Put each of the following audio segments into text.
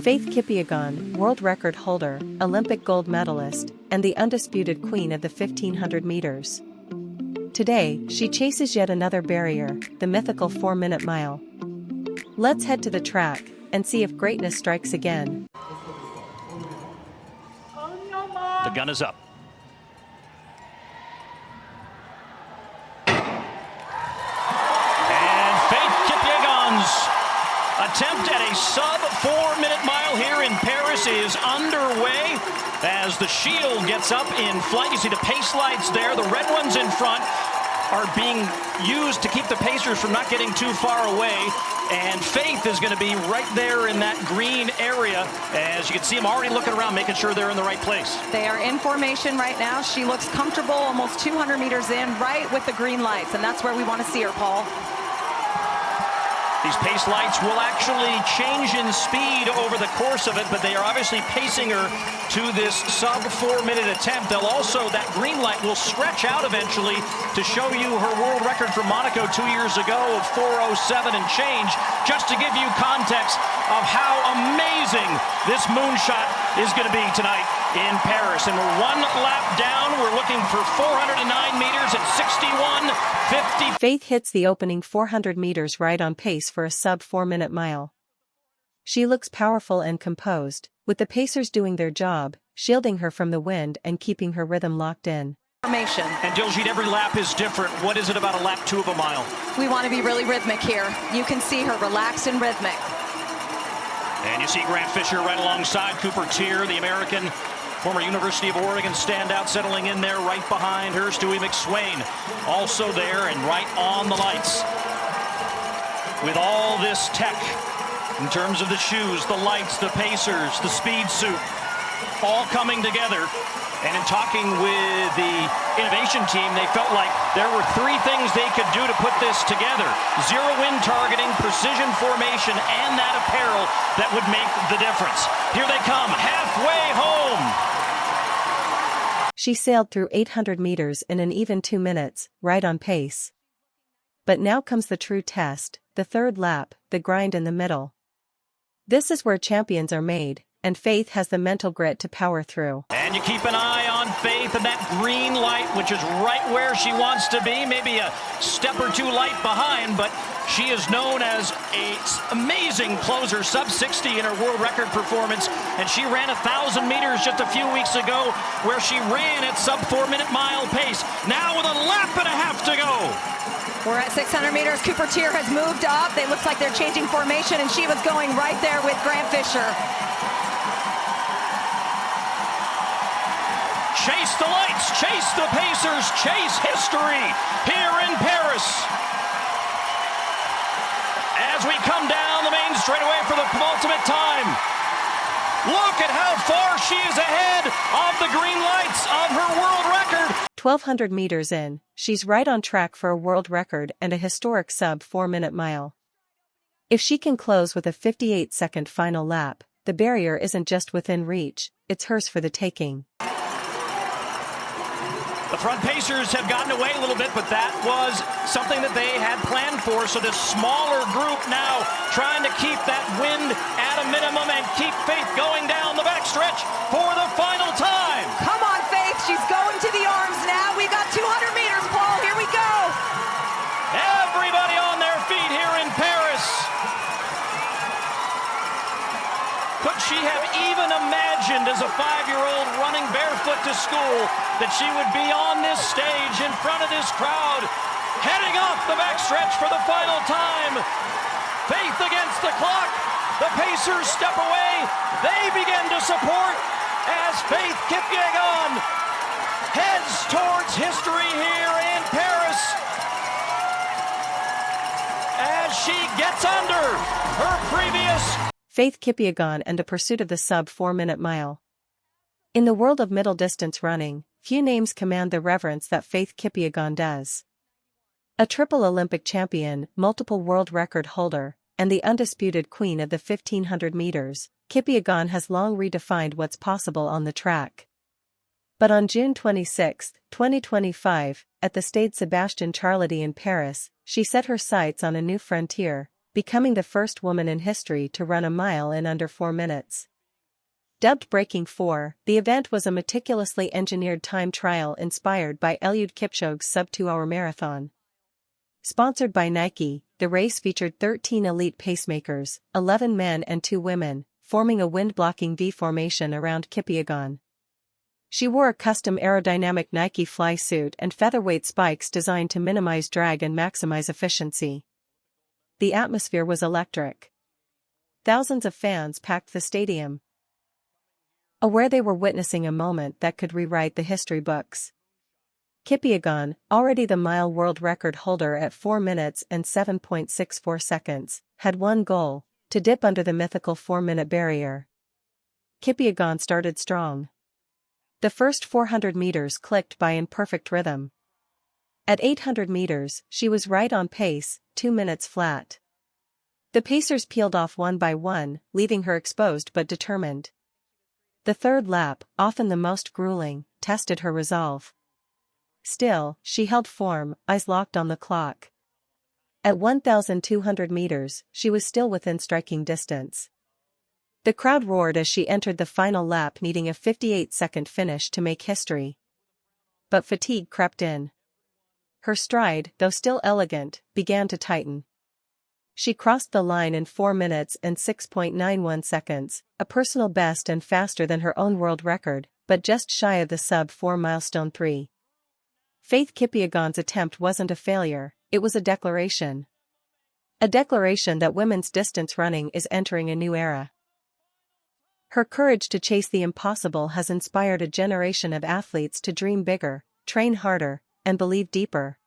Faith Kipyegon, world record holder, Olympic gold medalist, and the undisputed queen of the 1500 meters. Today, she chases yet another barrier, the mythical 4-minute mile. Let's head to the track and see if greatness strikes again. The gun is up. And Faith Kipyegon's attempt at a sub-4-minute mile here in Paris is underway as the shield gets up in flight. You see the pace lights there. The red ones in front are being used to keep the pacers from not getting too far away. And Faith is going to be right there in that green area. As you can see them already looking around, making sure they're in the right place. They are in formation right now. She looks comfortable, almost 200 meters in, right with the green lights. And that's where we want to see her, Paul. These pace lights will actually change in speed over the course of it, but they are obviously pacing her to this sub-4-minute attempt. They'll also, that green light will stretch out eventually to show you her world record from Monaco 2 years ago of 4:07 and change, just to give you context of how amazing this moonshot is going to be tonight in Paris. And we're one lap down. We're looking for 409 meters at 61:50. Faith hits the opening 400 meters right on pace for a sub-4-minute mile. She looks powerful and composed, with the pacers doing their job, shielding her from the wind and keeping her rhythm locked in. Formation. And Diljeet, every lap is different. What is it about a lap 2 of a mile? We want to be really rhythmic here. You can see her relaxed and rhythmic. And you see Grant Fisher right alongside Cooper Tier, the American former University of Oregon standout, settling in there right behind her. Stewie McSwain also there and right on the lights. With all this tech, in terms of the shoes, the lights, the pacers, the speed suit, all coming together. And in talking with the innovation team, they felt like there were 3 things they could do to put this together. Zero wind targeting, precision formation, and that apparel that would make the difference. Here they come, halfway home. She sailed through 800 meters in an even 2 minutes, right on pace. But now comes the true test, the third lap, the grind in the middle. This is where champions are made, and Faith has the mental grit to power through. And you keep an eye on Faith and that green light, which is right where she wants to be, maybe a step or 2 light behind, but she is known as an amazing closer, sub-60 in her world record performance, and she ran 1,000 meters just a few weeks ago where she ran at sub-4-minute mile pace, now with a lap and a half to go. We're at 600 meters. Cooper Tier has moved up. They look like they're changing formation, and she was going right there with Grant Fisher. Chase the lights, chase the pacers, chase history here in Paris. As we come down the main straightaway for the penultimate time. Look at how far she is ahead of the green lights of her world record. 1,200 meters in, she's right on track for a world record and a historic sub-4-minute mile. If she can close with a 58-second final lap, the barrier isn't just within reach, it's hers for the taking. The front pacers have gotten away a little bit, but that was something that they had planned for. So this smaller group now trying to keep that wind at a minimum and keep Faith going down the backstretch for the final time. Come on, Faith. She's going to the arms now. We got 200 meters, Paul. Here we go. Everybody on their feet here in Paris. Could she have even imagined as a 5-year-old running barefoot to school that she would be on this stage in front of this crowd, heading off the backstretch for the final time? Faith against the clock. The pacers step away. They begin to support as Faith Kipyegon heads towards history here in Paris as she gets under her previous Faith Kipyegon and a pursuit of the sub-4-minute mile. In the world of middle-distance running, few names command the reverence that Faith Kipyegon does. A triple Olympic champion, multiple world record holder, and the undisputed queen of the 1500 meters, Kipyegon has long redefined what's possible on the track. But on June 26, 2025, at the Stade Sébastien Charléty in Paris, she set her sights on a new frontier, becoming the first woman in history to run a mile in under 4 minutes. Dubbed Breaking 4, the event was a meticulously engineered time trial inspired by Eliud Kipchoge's sub-2-hour marathon. Sponsored by Nike, the race featured 13 elite pacemakers, 11 men and 2 women, forming a wind-blocking V formation around Kipyegon. She wore a custom aerodynamic Nike fly suit and featherweight spikes designed to minimize drag and maximize efficiency. The atmosphere was electric. Thousands of fans packed the stadium, aware they were witnessing a moment that could rewrite the history books. Kipyegon, already the mile world record holder at 4 minutes and 7.64 seconds, had one goal: to dip under the mythical 4-minute barrier. Kipyegon started strong. The first 400 meters clicked by in perfect rhythm. At 800 meters, she was right on pace, 2 minutes flat. The pacers peeled off one by one, leaving her exposed but determined. The third lap, often the most grueling, tested her resolve. Still, she held form, eyes locked on the clock. At 1,200 meters, she was still within striking distance. The crowd roared as she entered the final lap, needing a 58-second finish to make history. But fatigue crept in. Her stride, though still elegant, began to tighten. She crossed the line in 4 minutes and 6.91 seconds, a personal best and faster than her own world record, but just shy of the sub-4 milestone 3. Faith Kipyegon's attempt wasn't a failure, it was a declaration. A declaration that women's distance running is entering a new era. Her courage to chase the impossible has inspired a generation of athletes to dream bigger, train harder, and believe deeper.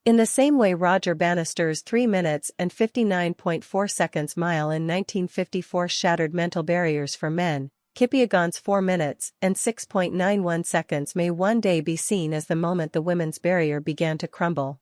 In the same way Roger Bannister's 3 minutes and 59.4 seconds mile in 1954 shattered mental barriers for men, Kipyegon's 4 minutes and 6.91 seconds may one day be seen as the moment the women's barrier began to crumble.